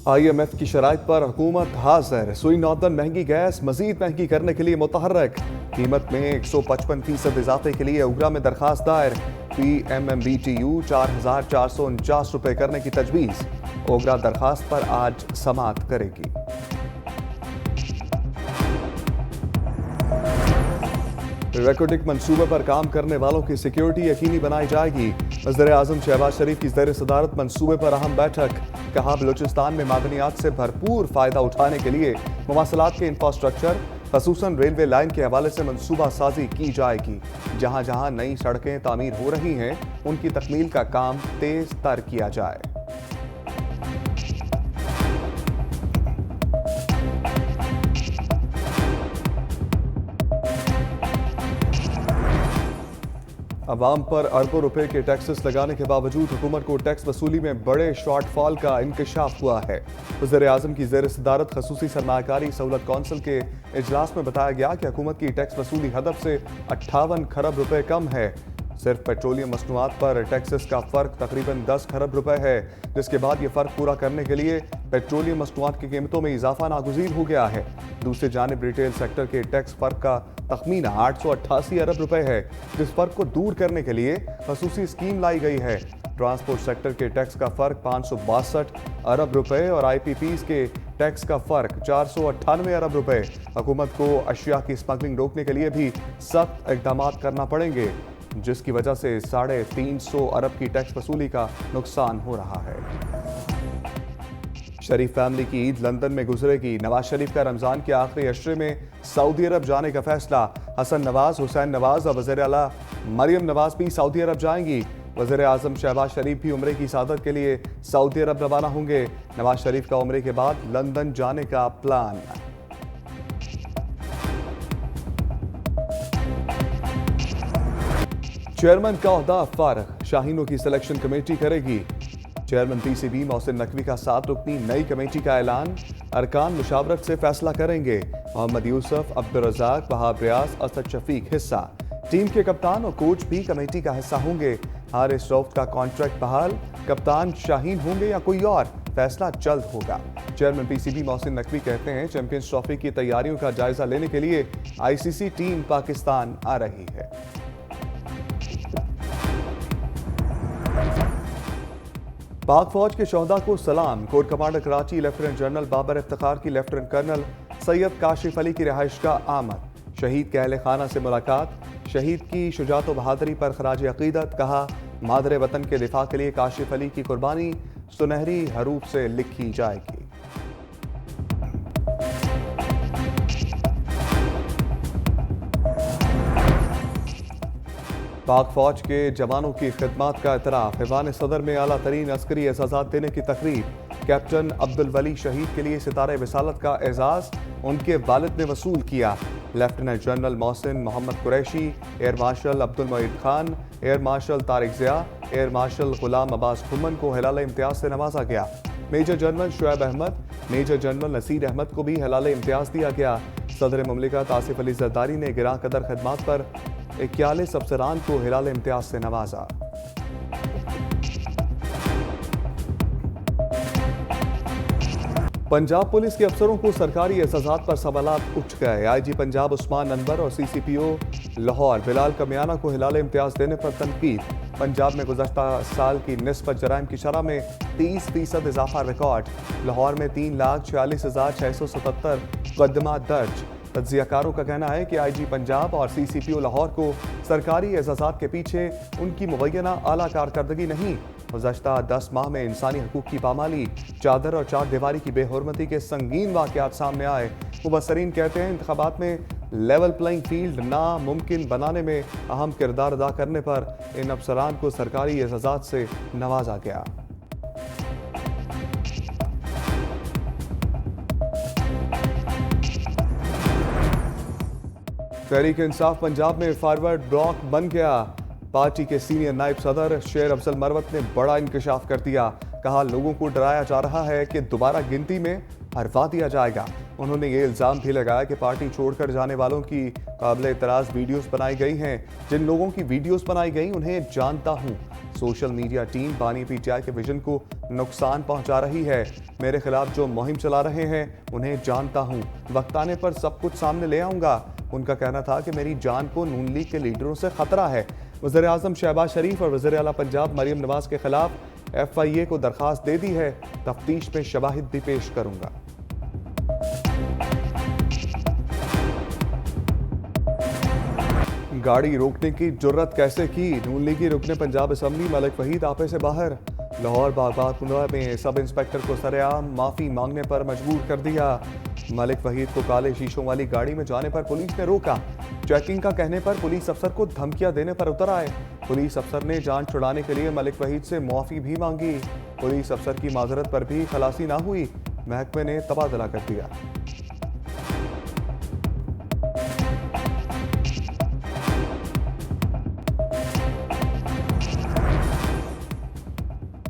IMF की शराइत पर हुकूमत हाजिर। सुई नॉर्दर्न महंगी गैस मजीद महंगी करने के लिए मुतहर्रक। कीमत में 155% इजाफे के लिए उगरा में दरखास्त दायर। PMMBTU 4,449 रुपए करने की तजवीज़। उगरा दरखास्त पर आज समाअत करेगी। रिकॉर्डिक मंसूबे पर काम करने वालों की सिक्योरिटी यकीनी बनाई जाएगी। वज़ीर-ए-आज़म शहबाज शरीफ की ज़ेर सदारत मंसूबे पर अहम बैठक। कहा, बलूचिस्तान में मादनियात से भरपूर फायदा उठाने के लिए मवासलात के इंफ्रास्ट्रक्चर खसूसन रेलवे लाइन के हवाले से मंसूबा साजी की जाएगी। जहां जहां नई सड़कें तामीर हो रही हैं उनकी तकमील का काम तेज तर किया जाए। अवाम पर अरबों रुपए के टैक्सेस लगाने के बावजूद हुकूमत को टैक्स वसूली में बड़े शॉर्टफॉल का इंकशाफ हुआ है। वज़ीर-ए-आज़म की ज़ेर सदारत खसूसी सरमायाकारी सहूलत कौंसिल के इजलास में बताया गया कि हुकूमत की टैक्स वसूली हदफ से 58 खरब रुपए कम है। सिर्फ पेट्रोलियम मसनूआत पर टैक्सेस का फ़र्क तकरीबन 10 खरब रुपए है, जिसके बाद ये फ़र्क पूरा करने के लिए पेट्रोलियम मसनूआत की कीमतों में इजाफा नागुज़ीर हो गया है। दूसरी जानिब रिटेल सेक्टर के टैक्स फ़र्क का तखमीना 888 अरब रुपए है, जिस फ़र्क को दूर करने के लिए खसूसी स्कीम लाई गई है। ट्रांसपोर्ट सेक्टर के टैक्स का फ़र्क 562 अरब रुपए और IPPs के टैक्स का फ़र्क 498 अरब रुपए। हुकूमत को अशिया की स्मगलिंग रोकने के लिए भी सख्त इक़दाम करना पड़ेंगे, जिसकी वजह से 350 अरब की टैक्स वसूली का नुकसान हो रहा है। शरीफ फैमिली की ईद लंदन में गुजरेगी। नवाज शरीफ का रमजान के आखिरी अशरे में सऊदी अरब जाने का फैसला। हसन नवाज, हुसैन नवाज और वज़ीर आला मरियम नवाज भी सऊदी अरब जाएंगी। वज़ीर-ए-आज़म शहबाज शरीफ भी उम्रे की सादत के लिए सऊदी अरब रवाना होंगे। नवाज शरीफ का उम्रे के बाद लंदन जाने का प्लान। चेयरमैन का ओहदा फारिग, शाहीनों की सिलेक्शन कमेटी करेगी। चेयरमैन PCB मोहसिन नकवी का 7 रुकनी नई कमेटी का ऐलान। अरकान मुशावरत से फैसला करेंगे। मोहम्मद यूसुफ, अब्दुल रज़ाक, वहाब रियाज, असद शफीक हिस्सा। टीम के कप्तान और कोच भी कमेटी का हिस्सा होंगे। हारिस रऊफ का कॉन्ट्रैक्ट बहाल। कप्तान शाहीन होंगे या कोई और, फैसला जल्द होगा। चेयरमैन PCB मोहसिन नकवी कहते हैं, चैंपियंस ट्रॉफी की तैयारियों का जायजा लेने के लिए ICC टीम पाकिस्तान आ रही है। पाक फौज के शोहदा को सलाम। Corps commander Karachi lieutenant general Babar Iftikhar की लेफ्टिनेंट कर्नल सैयद काशिफ अली की रिहाइश का आमद। शहीद के अहले खाना से मुलाकात। शहीद की शुजात व बहादुरी पर खराज अकीदत। कहा, मादरे वतन के दिफा के लिए काशिफ अली की कुर्बानी सुनहरी हरूफ से लिखी जाएगी। पाक फौज के जवानों की खिदमत का एतराफ़। ऐवान सदर में आला तरीन अस्करी एजाज़ात देने की तकरीब। कैप्टन अब्दुल वली शहीद के लिए सितारे विसालत का एजाज़ उनके वालिद ने वसूल किया। Lieutenant general Mohsin Mohammad Qureshi, air marshal Abdul Moid Khan, air marshal Tariq Zia, air marshal Ghulam Abbas Khumman को हिलाल इम्तियाज से नवाजा गया। Major general Shoaib Ahmed, major general Naseer Ahmed को भी हिलाल इम्तियाज दिया गया। सदर मुमलिकत आसिफ अली जरदारी ने गिरां कदर खदमात पर 41 अफसरान को हिलाल इम्तियाज से नवाजा। पंजाब पुलिस के अफसरों को सरकारी एजाज़ात पर सवालात उठ गए। IG पंजाब उस्मान अनवर और CCPO लाहौर बिलाल कमियाना को हिलाल इम्तियाज देने पर तनकीद। पंजाब में गुज़श्ता साल की निस्बत जराइम की शरह में 30% इजाफा रिकॉर्ड। लाहौर में 3,46,677 मुकदमात दर्ज। तज्जियाकारों का कहना है कि IG पंजाब और CCPO लाहौर को सरकारी एजाज़ात के पीछे उनकी मुबैना आला कारकर्दगी नहीं, गुज़श्ता 10 माह में इंसानी हकूक़ की पामाली, चादर और चार दीवारी की बेहुरमती के संगीन वाक़यात सामने आए। मुबस्सरीन कहते हैं, इंतखाबात में लेवल प्लेइंग फील्ड नामुमकिन बनाने में अहम किरदार अदा करने पर इन अफसरान को सरकारी एजाज़ात से नवाजा गया। तहरीक इंसाफ पंजाब में फॉरवर्ड ब्लॉक बन गया। पार्टी के सीनियर नायब सदर शेर अफजल मरवत ने बड़ा इंकशाफ कर दिया। कहा, लोगों को डराया जा रहा है कि दोबारा गिनती में हरवा दिया जाएगा। उन्होंने ये इल्ज़ाम भी लगाया कि पार्टी छोड़कर जाने वालों की काबिल एतराज़ वीडियोस बनाई गई हैं। जिन लोगों की वीडियोस बनाई गई उन्हें जानता हूँ। सोशल मीडिया टीम बानी पीटीआई के विजन को नुकसान पहुंचा रही है। मेरे खिलाफ जो मुहिम चला रहे हैं उन्हें जानता हूँ। वक्त आने पर सब कुछ सामने ले आऊँगा। उनका कहना था कि मेरी जान को नून लीग के लीडरों से खतरा है। वज़ीर-ए-आज़म शहबाज शरीफ और वज़ीर-ए-आला पंजाब मरियम नवाज के खिलाफ FIA को दरखास्त दे दी है। तफ्तीश में शवाहिद भी पेश करूंगा। गाड़ी रोकने की जुर्रत कैसे की? नून लीगी रुकने पंजाब असम्बली मलिक वहीद आपे से बाहर। लाहौर बागबातपुरा में सब इंस्पेक्टर को सरेआम माफ़ी मांगने पर मजबूर कर दिया। मलिक वहीद को काले शीशों वाली गाड़ी में जाने पर पुलिस ने रोका। चेकिंग का कहने पर पुलिस अफसर को धमकियां देने पर उतर आए। पुलिस अफसर ने जान छुड़ाने के लिए मलिक वहीद से मुआफ़ी भी मांगी। पुलिस अफसर की माजरत पर भी खलासी ना हुई। महकमे ने तबादला कर दिया।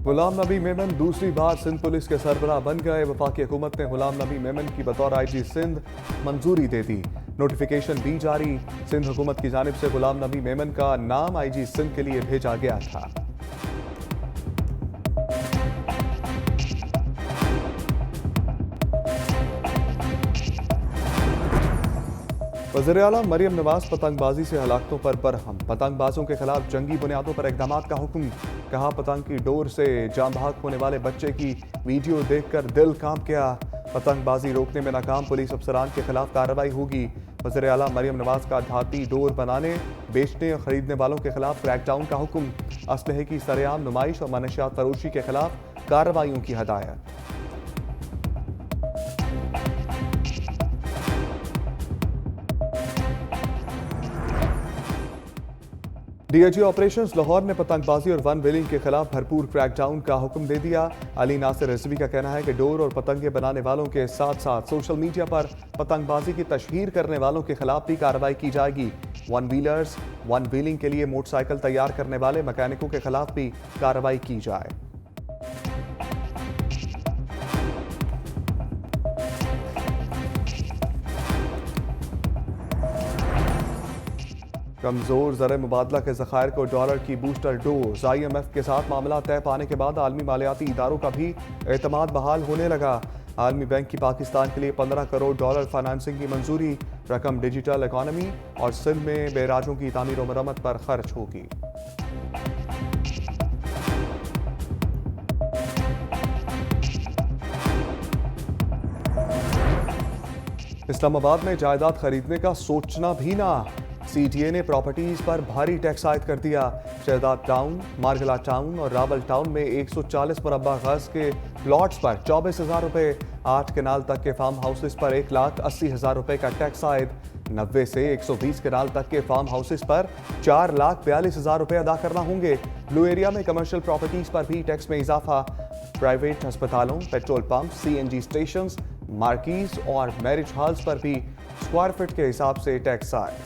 गुलाम नबी मेमन दूसरी बार सिंध पुलिस के सरबराह बन गए। वफाकी हुकूमत ने गुलाम नबी मेमन की बतौर IG सिंध मंजूरी दे दी। नोटिफिकेशन भी जारी। सिंध हुकूमत की जानिब से गुलाम नबी मेमन का नाम IG सिंध के लिए भेजा गया था। वज़ीर-ए-आला मरियम नवाज पतंगबाजी से हलाकतों पर बरहम। पतंगबाजों के खिलाफ जंगी बुनियादों पर इक़दामात का हुक्म। कहा पतंग की डोर से जाम भाग होने वाले बच्चे की वीडियो देखकर दिल कांप गया। पतंगबाजी रोकने में नाकाम पुलिस अफसरान के खिलाफ कार्रवाई होगी। वज़ीर-ए-आला मरियम नवाज का धाती डोर बनाने, बेचने और खरीदने वालों के खिलाफ क्रैकडाउन का हुक्म। असलहे की सरेआम नुमाइश और मनशियात फरोशी के खिलाफ कार्रवाइयों की हदायत। DIG ऑपरेशंस लाहौर ने पतंगबाजी और वन व्हीलिंग के खिलाफ भरपूर क्रैकडाउन का हुक्म दे दिया। अली नासिर रिजवी का कहना है कि डोर और पतंगे बनाने वालों के साथ साथ सोशल मीडिया पर पतंगबाजी की तशहीर करने वालों के खिलाफ भी कार्रवाई की जाएगी। वन व्हीलर्स, वन व्हीलिंग के लिए मोटरसाइकिल तैयार करने वाले मैकेनिकों के खिलाफ भी कार्रवाई की जाए। कमजोर ज़र मुबादला के ज़खायर को डॉलर की बूस्टर डोज। IMF के साथ मामला तय पाने के बाद आलमी मालियाती इदारों का भी एतमाद बहाल होने लगा। आलमी बैंक की पाकिस्तान के लिए $15 करोड़ फाइनेंसिंग की मंजूरी। रकम डिजिटल इकॉनमी और सिंध में बेराजों की तामीर और मरम्मत पर खर्च होगी। इस्लामाबाद में जायदाद खरीदने का सोचना भी ना। CTA ने प्रॉपर्टीज पर भारी टैक्स आयद कर दिया। शहजाद टाउन, मार्गला टाउन और रावल टाउन में 140 मुरब्बा गज के प्लॉट्स पर 24,000 रुपये, 8 कनाल तक के फार्म हाउसेस पर 1,80,000 रुपये का टैक्स आयद। 90 से 120 कनाल तक के फार्म हाउसेस पर 4,42,000 रुपये अदा करना होंगे। ब्लू एरिया में कमर्शियल प्रॉपर्टीज पर भी टैक्स में इजाफा। प्राइवेट अस्पतालों, petrol pump, CNG station, marquees और मैरिज हॉल्स पर भी स्क्वायर फीट के हिसाब से टैक्स आए।